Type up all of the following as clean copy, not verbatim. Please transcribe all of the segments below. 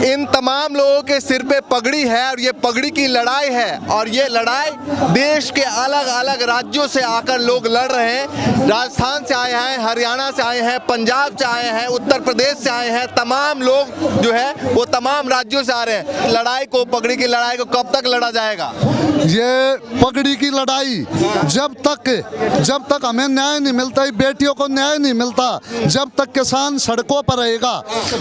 इन तमाम लोगों के सिर पे पगड़ी है और ये पगड़ी की लड़ाई है। और ये लड़ाई देश के अलग अलग राज्यों से आकर लोग लड़ रहे हैं। राजस्थान से आए हैं, हरियाणा से आए हैं, पंजाब से आए हैं, उत्तर प्रदेश से आए हैं। तमाम लोग जो है वो तमाम राज्यों से आ रहे हैं। लड़ाई को, पगड़ी की लड़ाई को कब तक लड़ा जाएगा? ये पगड़ी की लड़ाई जब तक हमें न्याय नहीं मिलता, बेटियों को न्याय नहीं मिलता, जब तक किसान सड़कों पर रहेगा।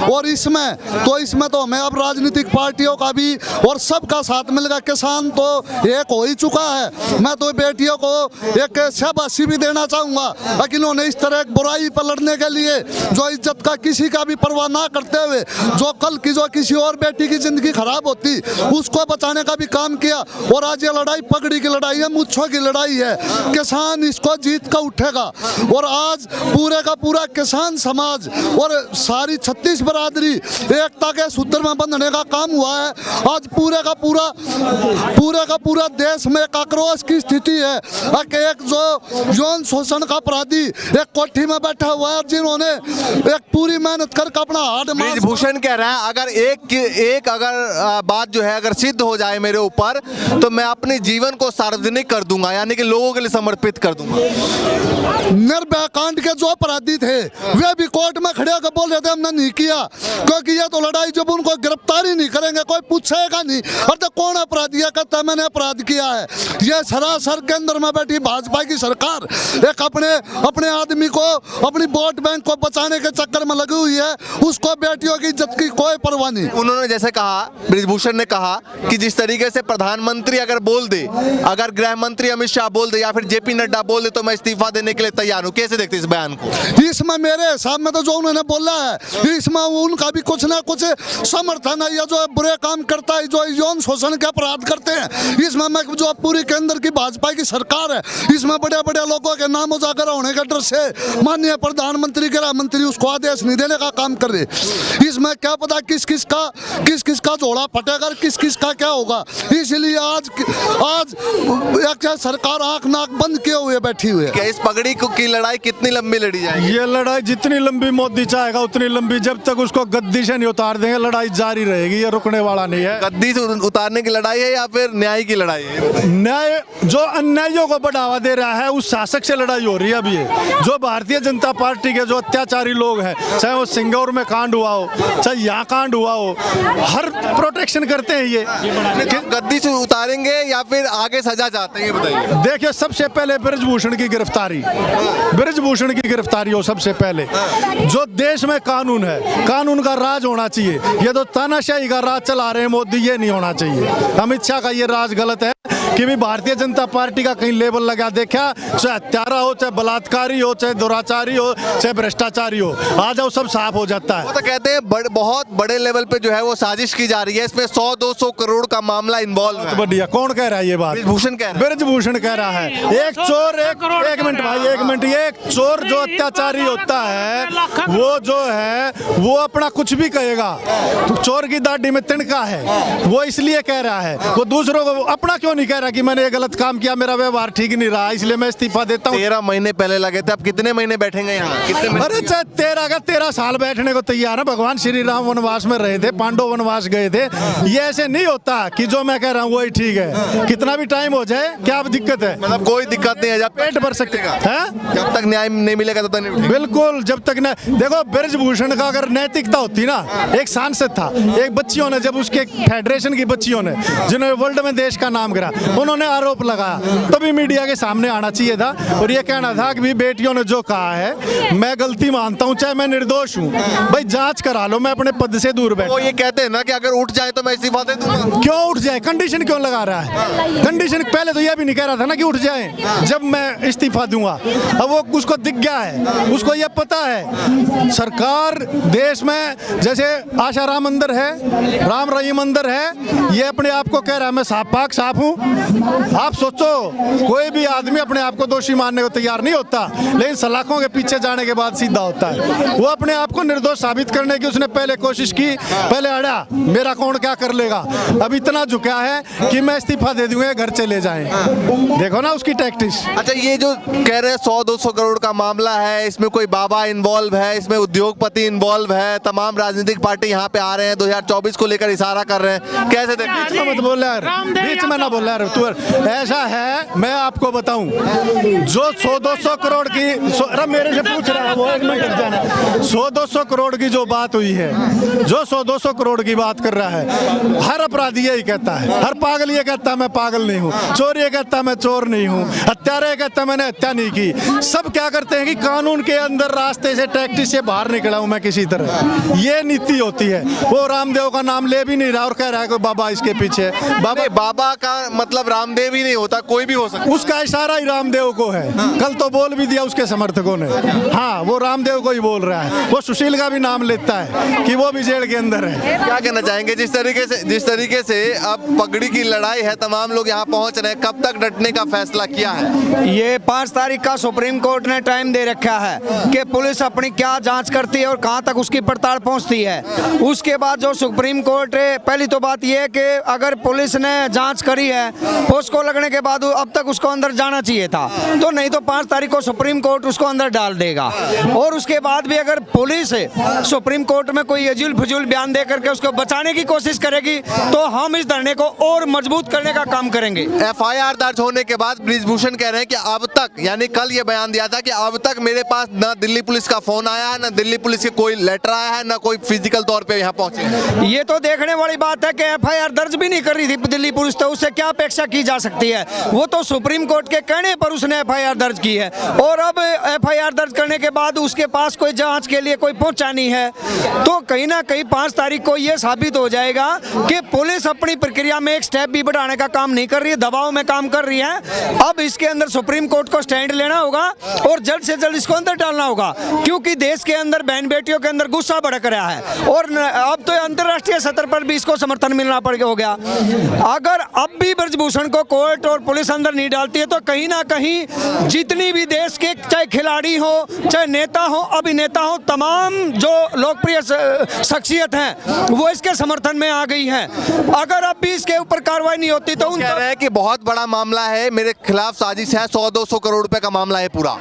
और इसमें तो हमें अब राजनीतिक पार्टियों का भी और सबका साथ मिलेगा। किसान तो एक हो ही चुका है। मैं तो बेटियों को एक शाबाशी भी देना चाहूंगा कि इन्होंने इस तरह बुराई पर लड़ने के लिए जो इज्जत का किसी का भी परवाह ना करते हुए जो कल की जो किसी और बेटी की जिंदगी खराब होती उसको बचाने का भी काम किया। और आज ये लड़ाई पगड़ी की लड़ाई है, मुच्छों की लड़ाई है। किसान इसको जीत कर उठेगा। और आज पूरे का पूरा किसान समाज और सारी 36 बरादरी एकता के सूत्र में बंधने का काम हुआ है। आज पूरे का पूरा देश में एक आक्रोश की स्थिति है कि एक जो यौन शोषण का अपराधी एक कोठी में बैठा हुआ है, जिन्होंने एक पूरी मेहनत करके अपना हाथ भूषण कह रहा है अगर एक बात जो है अगर सिद्ध हो जाए मेरे ऊपर तो मैं अपने जीवन को सार्वजनिक कर दूंगा, यानी कि लोगों के लिए समर्पित कर दूंगा। निर्भया कांड के जो अपराधी थे वे भी कोर्ट में खड़े होकर बोल रहे थे हमने नहीं किया, क्योंकि ये तो लड़ाई जब उनको गिरफ्तारी नहीं करेंगे कोई पूछेगा नहीं और तो कौन अपराधी है, कहता मैंने अपराध किया है। ये सरासर केंद्र में बैठी भाजपा की सरकार एक अपने आदमी को अपनी वोट बैंक को बचाने के चक्कर में लगी हुई है। उसको बेटियों की इज्जत की कोई परवाह नहीं। उन्होंने जैसे कहा, बृजभूषण ने कहा कि जिस तरीके से प्रधानमंत्री अगर बोल दे, अगर गृह मंत्री अमित शाह बोल दे या फिर जेपी नड्डा बोल दे तो मैं इस्तीफा देने के लिए तैयार हूँ। कैसे देखते इस बयान को? इसमें मेरे हिसाब में तो जो उन्होंने बोला है इसमें उनका भी कुछ ना कुछ समर्थन है। या जो बुरे काम करता है, जो यौन शोषण के अपराध करते हैं, इसमें मैं जो पूरी केंद्र की भाजपा की सरकार है इसमें बड़े बड़े लोगों के नाम उजागर होने के डर से माननीय प्रधानमंत्री गृह मंत्री उसको आदेश नहीं देने का काम कर रहे। इसमें क्या पता किस किस का जोड़ा फटेगा, किस किस का क्या होगा। इसलिए आज एक सरकार आंख नाक बंद किए हुए बैठी हुई है। क्या इस पगड़ी की लड़ाई कितनी लंबी लड़ी जाएगी? ये लड़ाई जितनी लंबी मोदी चाहेगा उतनी लंबी, जब तक उसको गद्दी से नहीं उतार देंगे लड़ाई जारी रहेगी, ये रुकने वाला नहीं है। गद्दी से उतारने की लड़ाई है या फिर न्याय की लड़ाई है? न्याय जो अन्यायों को बढ़ावा दे रहा है उस शासक से लड़ाई हो रही है अभी। जो भारतीय जनता पार्टी के जो अत्याचारी लोग हैं, चाहे वो सिंगौर में कांड हुआ हो, चाहे यहाँ कांड हुआ हो, हर प्रोटेक्शन करते हैं ये। गद्दी से उतारेंगे या फिर आगे सजा चाहते हैं, ये बताइए। देखिए, सबसे पहले बृजभूषण की गिरफ्तारी हो सबसे पहले। जो देश में कानून है, कानून का राज होना चाहिए। ये तो तानाशाही का राज चला रहे हैं मोदी, ये नहीं होना चाहिए। अमित शाह का ये राज गलत है कि भी भारतीय जनता पार्टी का कहीं लेबल लगा देखा, चाहे हत्यारा हो, चाहे बलात्कारी हो, चाहे दुराचारी हो, चाहे भ्रष्टाचारी हो, आ जाओ सब साफ हो जाता है। वो तो कहते हैं बहुत बड़े लेवल पे जो है वो साजिश की जा रही है, इसमें 100-200 करोड़ का मामला इन्वॉल्व है। बढ़िया, कौन कह रहा है ये बात? बृजभूषण कह रहा है। एक चोर, एक मिनट भाई, एक मिनट। एक चोर जो अत्याचारी होता है वो जो है वो अपना कुछ भी कहेगा। तो चोर की दाढ़ी में तिनका है, वो इसलिए कह रहा है। वो दूसरों को अपना क्यों नहीं कह रहा कि मैंने ये गलत काम किया, मेरा व्यवहार ठीक नहीं रहा, इसलिए मैं इस्तीफा देता हूँ। 13 महीने पहले लगे थे, अब कितने महीने बैठेंगे यहाँ? अरे चाहे 13 साल बैठने को तैयार है। भगवान श्री राम वनवास में रहे थे, पांडव वनवास गए थे। ये ऐसे नहीं होता कि जो मैं कह रहा हूँ वही ठीक है। कितना भी टाइम हो जाए, क्या दिक्कत है? मतलब कोई दिक्कत नहीं है, जब पेट भर सकेगा है, जब तक न्याय नहीं मिलेगा तब तक नहीं उठेगा। बिल्कुल, जब तक न देखो, बृजभूषण का अगर नैतिकता होती ना, एक सांसद था, एक बच्चियों ने, जब उसके फेडरेशन की बच्चियों ने, जिन्होंने वर्ल्ड में देश का नाम करा, उन्होंने आरोप लगाया, तभी मीडिया के सामने आना चाहिए था और ये कहना था कि भी बेटियों ने जो कहा है मैं गलती मानता हूँ, चाहे मैं निर्दोष हूँ, भाई जांच करा लो, मैं अपने पद से दूर बैठ। वो ये कहते हैं ना कि अगर उठ जाए तो मैं इस्तीफा दे दूंगा। क्यों उठ जाए? कंडीशन क्यों लगा रहा है? कंडीशन पहले तो यह भी नहीं कह रहा था ना कि उठ जाए जब मैं इस्तीफा दूंगा। अब वो उसको दिख गया है, उसको यह पता है सरकार देश में, जैसे आशा राम मंदिर है, राम रहीम मंदिर है, ये अपने आप को कह रहा है मैं पाक साफ हूँ। आप सोचो, कोई भी आदमी अपने आप को दोषी मानने को तैयार नहीं होता, लेकिन सलाखों के पीछे जाने के बाद सीधा होता है। वो अपने आप को निर्दोष साबित करने की उसने पहले कोशिश की, पहले अड़ा मेरा कौन क्या कर लेगा, अब इतना झुका है कि मैं इस्तीफा दे दूंगा, घर चले जाएं। देखो ना उसकी टैक्टिक्स। अच्छा, ये जो कह रहे हैं 100-200 करोड़ का मामला है, इसमें कोई बाबा इन्वॉल्व है, इसमें उद्योगपति इन्वॉल्व है, तमाम राजनीतिक पार्टी यहाँ पे आ आ रहे हैं, 2024 को लेकर इशारा कर रहे हैं, कैसे देखते हैं? बीच में मत बोल यार, बीच में ना बोल यार तू। ऐसा है, मैं आपको बताऊं, जो 100-200 करोड़ की अरे मेरे से पूछ रहा है वो, एक मिनट रुक जाना। 100-200 करोड़ की जो बात हुई है, जो 100-200 करोड़ की बात कर रहा है, हर अपराधी यही कहता है, हर पागल ये कहता है मैं पागल नहीं हूँ, चोर ये कहता है मैं चोर नहीं हूँ, हत्यारा ये कहता है मैंने हत्या नहीं की। सब क्या करते हैं कि कानून के अंदर रास्ते से टैक्टिस से बाहर निकला हूँ मैं किसी तरह, ये नीति होती है। वो रामदेव का नाम ले भी नहीं रहा और कह रहा है कि बाबा इसके पीछे। बाबा का मतलब रामदेव ही नहीं होता, कोई भी हो सकता है। उसका इशारा ही रामदेव को है, कल तो बोल भी दिया उसके समर्थकों ने। हाँ, वो रामदेव को ही बोल रहा है, वो सुशील का भी नाम लेता है कि वो भी जेल के अंदर है। क्या कहना चाहेंगे जिस तरीके से अब पगड़ी की लड़ाई है, तमाम लोग यहाँ पहुँच रहे हैं, कब तक डटने का फैसला किया है? ये 5 तारीख का सुप्रीम कोर्ट ने टाइम दे रखा है कि पुलिस अपनी क्या जांच करती है और कहां तक उसकी पड़ताल पहुंचती है। उसके बाद जो सुप्रीम कोर्ट है, पहली तो बात ये है कि अगर पुलिस ने जांच करी है, पोस्को लगने के बाद अब तक उसको अंदर जाना चाहिए था, तो नहीं तो 5 तारीख को सुप्रीम कोर्ट उसको अंदर डाल देगा। और उसके बाद भी अगर पुलिस सुप्रीम कोर्ट में कोई अजील फजूल बयान दे करके उसको बचाने की कोशिश करेगी, तो हम इस धरने को और मजबूत करने का काम करेंगे। FIR दर्ज होने के बाद बृजभूषण कह रहे हैं कि अब तक, यानी कल ये बयान दिया था कि अब तक मेरे पास न दिल्ली पुलिस का फोन आया है, न दिल्ली पुलिस के कोई लेटर आया है, न कोई फिजिकल तौर पे यहाँ पहुंचे। ये तो देखने वाली बात है कि FIR दर्ज भी नहीं कर रही थी दिल्ली पुलिस, तो उससे क्या अपेक्षा की जा सकती है? वो तो सुप्रीम कोर्ट के कहने पर उसने FIR दर्ज की है, और अब FIR दर्ज करने के बाद उसके पास कोई जांच के लिए कोई पहुंचा नहीं है, तो कहीं ना कहीं 5 तारीख को ये साबित हो जाएगा कि पुलिस अपनी प्रक्रिया में एक स्टेप भी बढ़ाने का काम नहीं कर रही है, दबाव में काम कर रही है। अब इसके अंदर सुप्रीम कोर्ट को स्टैंड लेना होगा और जल्द से जल्द इसको अंदर डालना होगा, क्योंकि देश के अंदर बहन बेटियों के अंदर गुस्सा भड़क रहा है, और अब तो अंतर्राष्ट्रीय स्तर पर भी इसको समर्थन मिलना पड़ हो गया। अगर अब भी बृजभूषण को कोर्ट और पुलिस अंदर नहीं डालती है, तो कहीं ना कहीं जितनी भी देश के चाहे खिलाड़ी हो, चाहे नेता हो, अभिनेता हो, तमाम जो लोकप्रिय शख्सियत हैं वो इसके समर्थन में आ गई हैं। अगर अब भी इसके ऊपर कार्रवाई नहीं होती तो कह रहे हैं कि बहुत बड़ा मामला है, मेरे खिलाफ साजिश है, 100-200 करोड़ रुपए का मामला है पूरा।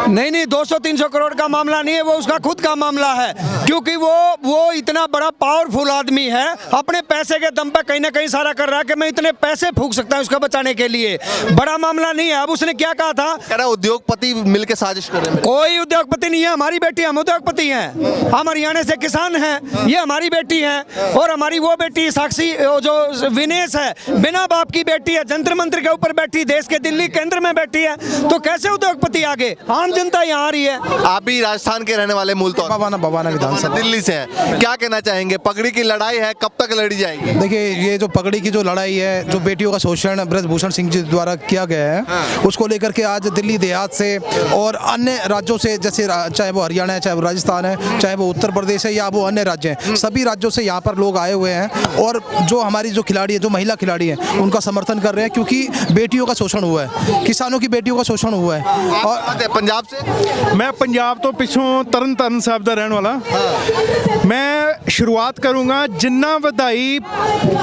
नहीं 200-300 करोड़ का मामला नहीं है, वो उसका खुद का मामला है, क्योंकि वो इतना बड़ा पावरफुल आदमी है, अपने पैसे के दम पे कहीं ना कहीं सारा कर रहा है कि मैं इतने पैसे फूंक सकता हूं उसको बचाने के लिए। बड़ा मामला नहीं है। अब उसने क्या कहा था? कह रहा उद्योगपति मिलकर साजिश कर रहे हैं। कोई उद्योगपति नहीं है, हमारी बेटी, हम उद्योगपति हैं, हम हरियाणा से किसान हैं, ये हमारी बेटी है, और हमारी वो बेटी साक्षी जो विनेश है, बिना बाप की बेटी है, जंतर मंत्र के ऊपर बैठी, देश के दिल्ली केंद्र में बैठी है, तो कैसे उद्योगपति आगे? आम जनता यहाँ आ रही है। आप भी राजस्थान के रहने वाले मूल तौर बवाना विधानसभा दिल्ली से हैं, क्या कहना चाहेंगे? पगड़ी की लड़ाई है, कब तक लड़ी जाएगी? देखिए, ये जो पगड़ी की जो लड़ाई है, जो बेटियों का शोषण बृजभूषण सिंह जी द्वारा किया गया है, उसको लेकर के आज दिल्ली देहात से और अन्य राज्यों से, जैसे चाहे वो हरियाणा है, चाहे वो राजस्थान है, चाहे वो उत्तर प्रदेश है, या वो अन्य राज्य हैं, सभी राज्यों से यहाँ पर लोग आए हुए हैं, और जो हमारी जो खिलाड़ी है, जो महिला खिलाड़ी है, उनका समर्थन कर रहे हैं, क्योंकि बेटियों का शोषण हुआ है, किसानों की बेटियों का शोषण हुआ है। और पंजाब से? मैं पंजाब तो पिछों तरन ताਰਨ साहब का रहने वाला। मैं शुरुआत करूँगा, जिन्ना वधाई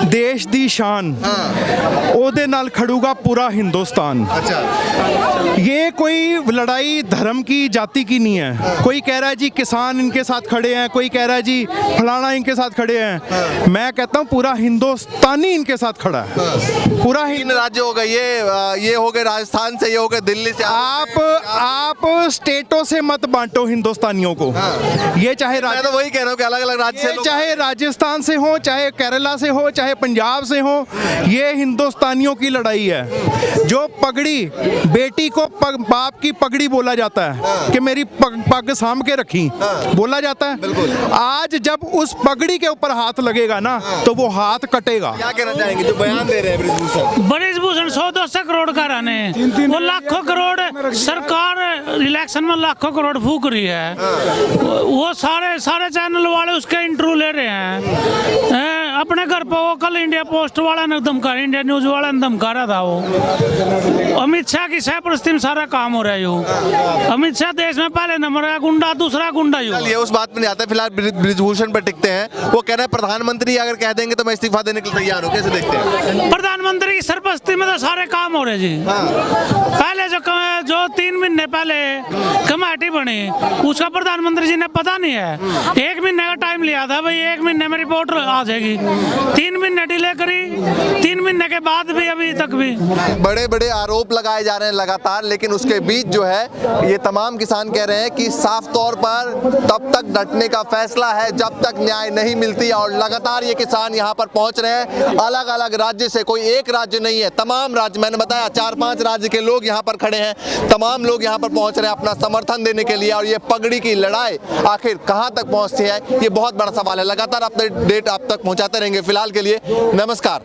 देश दी शान, ओदे नाल खड़ूगा पूरा हिंदुस्तान। ये कोई लड़ाई धर्म की, जाति की नहीं है। कोई कह रहा है जी किसान इनके साथ खड़े हैं, कोई कह रहा है जी फलाना इनके साथ खड़े हैं। मैं कहता हूँ पूरा हिंदुस्तानी इनके साथ खड़ा है। पूरा 3 राज्य हो गए, ये हो गए राजस्थान से, ये हो गए दिल्ली से। आप स्टेटों से मत बांटो हिंदुस्तानियों को। ये चाहे मैं तो वही कह रहा हूँ कि अलग अलग राज्य से लोग, चाहे राजस्थान से हो, चाहे केरला से हो, चाहे पंजाब से हो, ये हिंदुस्तानियों की लड़ाई है। जो पगड़ी, बेटी को बाप की पगड़ी बोला जाता है कि मेरी पग साम के रखी, बोला जाता है। आज जब उस पगड़ी के ऊपर हाथ लगेगा ना, तो वो हाथ कटेगा। क्या कहना चाहेंगे जो बयान दे रहे हैं बृजभूषण? बृजभूषण 100-200 करोड़ का रहने, वो लाखों करोड़ सरकार इलेक्शन में लाखों करोड़ फूक रही है, वो सारे चैनल वाले उसके इंटरव्यू ले रहे हैं। अपने घर पर वो कल इंडिया पोस्ट वाला ने धमका, इंडिया न्यूज वाला ने धमका रहा था वो। अमित शाह की सरपरस्ती में सारा काम हो रहा है यो। अमित शाह देश में पहले नंबर का गुंडा, दूसरा गुंडा यो। ये उस बात में नहीं आता, फिलहाल ब्रिजभूषण पर टिकते हैं। वो कह रहे हैं प्रधानमंत्री अगर कह देंगे तो मैं इस्तीफा देने के लिए तैयार हूँ, कैसे देखते हैं? प्रधानमंत्री की सरपरस्ती में तो सारे काम हो रहे जी। पहले जो 3 महीने पहले कमेटी बनी उसका प्रधानमंत्री जी ने पता नहीं है। 1 महीने का टाइम लिया था भाई, 1 महीने में रिपोर्ट आ जाएगी। 3 महीने डिले करी, 3 महीने के बाद भी अभी तक भी बड़े बड़े आरोप लगाए जा रहे हैं लगातार, लेकिन उसके बीच जो है ये तमाम किसान कह रहे हैं कि साफ तौर पर तब तक डटने का फैसला है जब तक न्याय नहीं मिलती। और लगातार ये किसान यहाँ पर पहुंच रहे हैं अलग अलग राज्य से, कोई एक राज्य नहीं है, तमाम राज्य, मैंने बताया 4-5 राज्य के लोग यहाँ पर खड़े हैं। तमाम लोग यहाँ पर पहुंच रहे हैं अपना समर्थन देने के लिए। और ये पगड़ी की लड़ाई आखिर कहाँ तक पहुंचती है, ये बहुत बड़ा सवाल है। लगातार अपडेट आप तक पहुंचाते रहेंगे। फिलहाल के लिए नमस्कार।